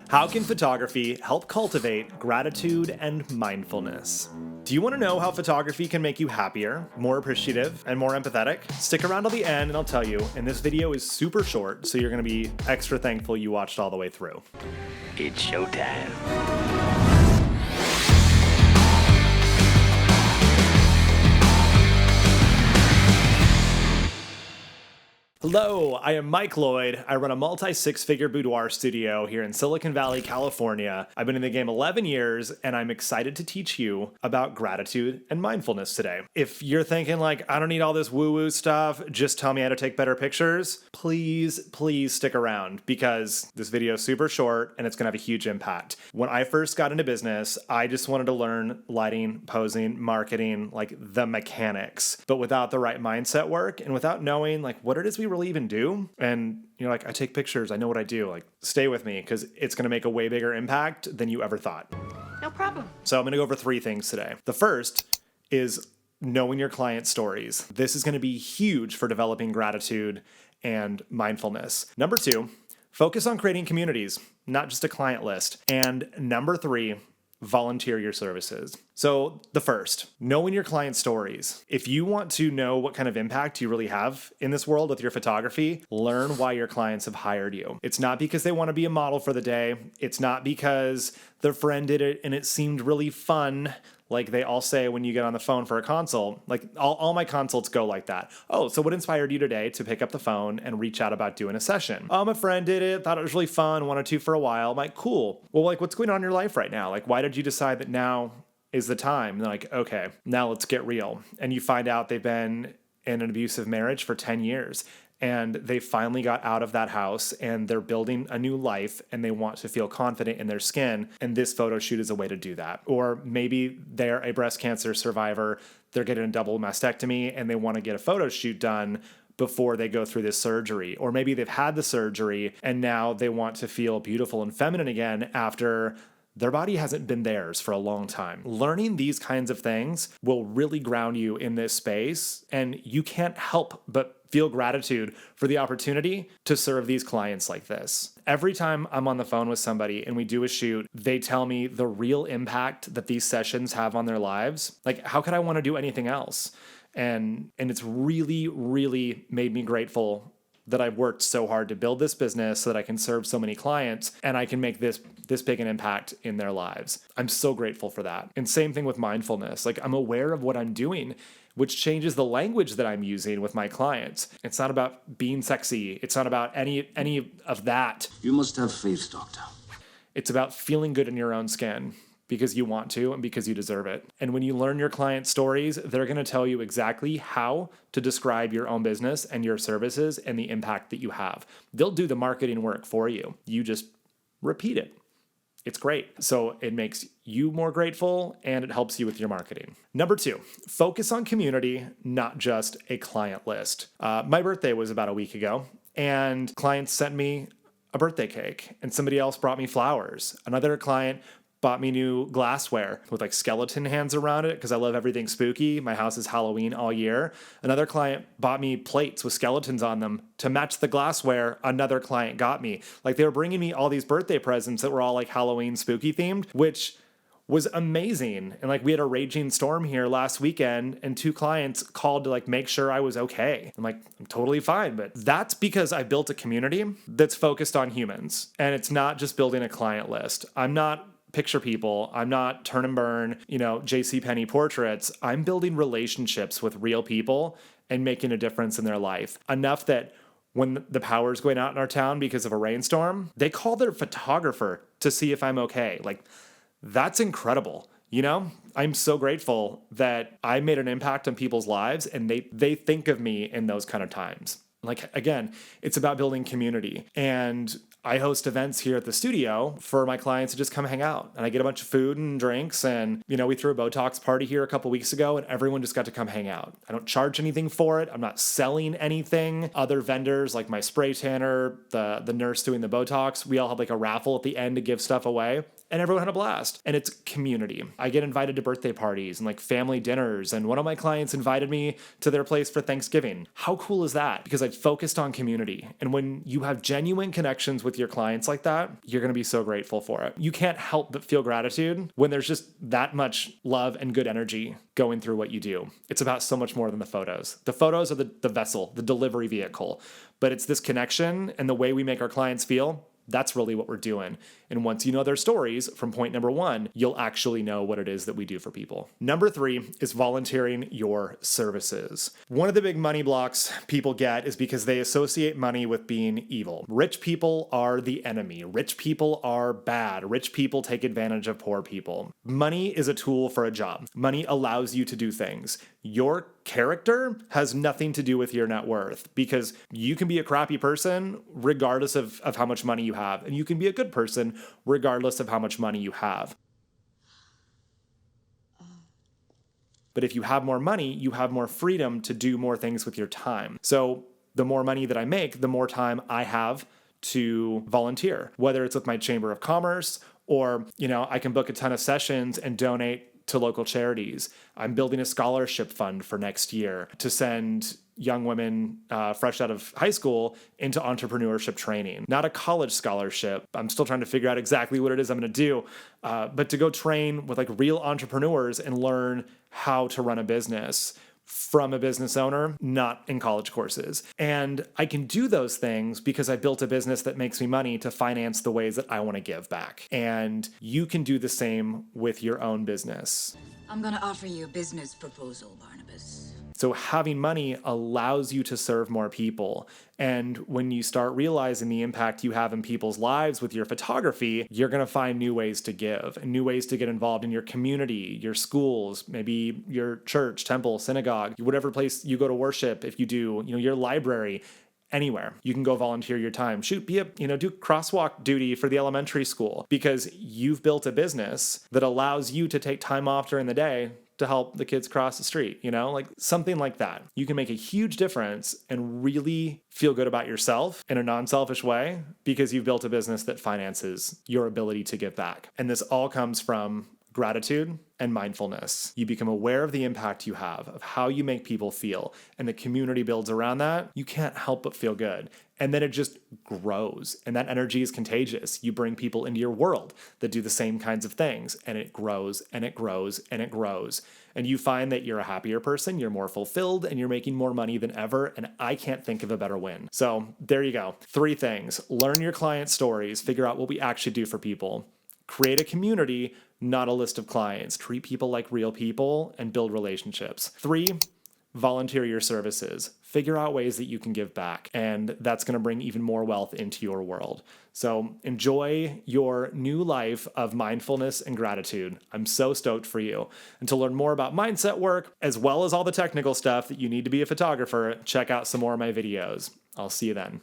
How can photography help cultivate gratitude and mindfulness? Do you want to know how photography can make you happier, more appreciative, and more empathetic? Stick around till the end and I'll tell you, and this video is super short, so you're going to be extra thankful you watched all the way through. It's showtime. Hello, I am Mike Lloyd. I run a multi-six-figure boudoir studio here in Silicon Valley, California. I've been in the game 11 years, and I'm excited to teach you about gratitude and mindfulness today. If you're thinking like, I don't need all this woo-woo stuff, just tell me how to take better pictures, please stick around because this video is super short and it's gonna have a huge impact. When I first got into business, I just wanted to learn lighting, posing, marketing, like the mechanics, but without the right mindset work and without knowing like what it is we really even do. And you're like, I take pictures, I know what I do. Like, stay with me because it's going to make a way bigger impact than you ever thought. No problem. So I'm going to go over 3 things today. The first is knowing your client stories. This is going to be huge for developing gratitude and mindfulness. Number 2, focus on creating communities, not just a client list. And number 3, volunteer your services. So the first, knowing your client stories. If you want to know what kind of impact you really have in this world with your photography, learn why your clients have hired you. It's not because they want to be a model for the day. It's not because their friend did it and it seemed really fun. Like they all say when you get on the phone for a consult, like all my consults go like that. Oh, so what inspired you today to pick up the phone and reach out about doing a session? Oh, my friend did it, thought it was really fun, wanted to for a while. I'm like, cool. Well, like what's going on in your life right now? Like, why did you decide that now is the time? And they're like, okay, now let's get real. And you find out they've been in an abusive marriage for 10 years. And they finally got out of that house and they're building a new life and they want to feel confident in their skin. And this photo shoot is a way to do that. Or maybe they're a breast cancer survivor, they're getting a double mastectomy and they want to get a photo shoot done before they go through this surgery. Or maybe they've had the surgery and now they want to feel beautiful and feminine again after their body hasn't been theirs for a long time. Learning these kinds of things will really ground you in this space, and you can't help but feel gratitude for the opportunity to serve these clients like this. Every time I'm on the phone with somebody and we do a shoot, they tell me the real impact that these sessions have on their lives. Like, how could I want to do anything else? And it's really made me grateful that I've worked so hard to build this business so that I can serve so many clients and I can make this big an impact in their lives. I'm so grateful for that. And same thing with mindfulness. Like, I'm aware of what I'm doing, which changes the language that I'm using with my clients. It's not about being sexy. It's not about any of that. You must have faith, Doctor. It's about feeling good in your own skin because you want to and because you deserve it. And when you learn your client stories, they're going to tell you exactly how to describe your own business and your services and the impact that you have. They'll do the marketing work for you. You just repeat it. It's great. So it makes you more grateful and it helps you with your marketing. Number 2, focus on community, not just a client list. My birthday was about a week ago and clients sent me a birthday cake and somebody else brought me flowers. Another client bought me new glassware with like skeleton hands around it because I love everything spooky. My house is Halloween all year. Another client bought me plates with skeletons on them to match the glassware another client got me. Like, they were bringing me all these birthday presents that were all like Halloween spooky themed, which was amazing. And like, we had a raging storm here last weekend and 2 clients called to like make sure I was okay. I'm like, I'm totally fine. But that's because I built a community that's focused on humans. And it's not just building a client list. I'm not picture people. I'm not turn and burn, JCPenney portraits. I'm building relationships with real people and making a difference in their life. Enough that when the power's going out in our town because of a rainstorm, they call their photographer to see if I'm okay. Like, that's incredible. I'm so grateful that I made an impact on people's lives and they think of me in those kind of times. Like, again, it's about building community. And I host events here at the studio for my clients to just come hang out. And I get a bunch of food and drinks. And, we threw a Botox party here a couple weeks ago and everyone just got to come hang out. I don't charge anything for it. I'm not selling anything. Other vendors like my spray tanner, the nurse doing the Botox, we all had like a raffle at the end to give stuff away. And everyone had a blast. And it's community. I get invited to birthday parties and like family dinners. And one of my clients invited me to their place for Thanksgiving. How cool is that? Because I focused on community. And when you have genuine connections with with your clients like that, you're going to be so grateful for it. You can't help but feel gratitude when there's just that much love and good energy going through what you do. It's about so much more than the photos. The photos are the vessel, the delivery vehicle, but it's this connection and the way we make our clients feel. That's really what we're doing. And once you know their stories from point number 1, you'll actually know what it is that we do for people. Number 3 is volunteering your services. One of the big money blocks people get is because they associate money with being evil. Rich people are the enemy. Rich people are bad. Rich people take advantage of poor people. Money is a tool for a job. Money allows you to do things. Your character has nothing to do with your net worth, because you can be a crappy person regardless of how much money you have, and you can be a good person regardless of how much money you have. But if you have more money, you have more freedom to do more things with your time. So the more money that I make, the more time I have to volunteer, whether it's with my Chamber of Commerce or, I can book a ton of sessions and donate to local charities. I'm building a scholarship fund for next year to send young women fresh out of high school into entrepreneurship training. Not a college scholarship. I'm still trying to figure out exactly what it is I'm going to do, but to go train with like real entrepreneurs and learn how to run a business from a business owner, not in college courses. And I can do those things because I built a business that makes me money to finance the ways that I want to give back. And you can do the same with your own business. I'm going to offer you a business proposal, Barnabas. So having money allows you to serve more people. And when you start realizing the impact you have in people's lives with your photography, you're going to find new ways to give and new ways to get involved in your community, your schools, maybe your church, temple, synagogue, whatever place you go to worship. If you do, your library, anywhere. You can go volunteer your time. Do crosswalk duty for the elementary school, because you've built a business that allows you to take time off during the day to help the kids cross the street, like something like that. You can make a huge difference and really feel good about yourself in a non-selfish way because you've built a business that finances your ability to give back. And this all comes from gratitude and mindfulness. You become aware of the impact you have, of how you make people feel, and the community builds around that. You can't help but feel good. And then it just grows, and that energy is contagious. You bring people into your world that do the same kinds of things, and it grows and it grows and it grows. And you find that you're a happier person, you're more fulfilled, and you're making more money than ever. And I can't think of a better win. So there you go. 3 things. Learn your client stories, figure out what we actually do for people. Create a community, not a list of clients. Treat people like real people and build relationships. 3, volunteer your services. Figure out ways that you can give back, and that's going to bring even more wealth into your world. So enjoy your new life of mindfulness and gratitude. I'm so stoked for you. And to learn more about mindset work, as well as all the technical stuff that you need to be a photographer, check out some more of my videos. I'll see you then.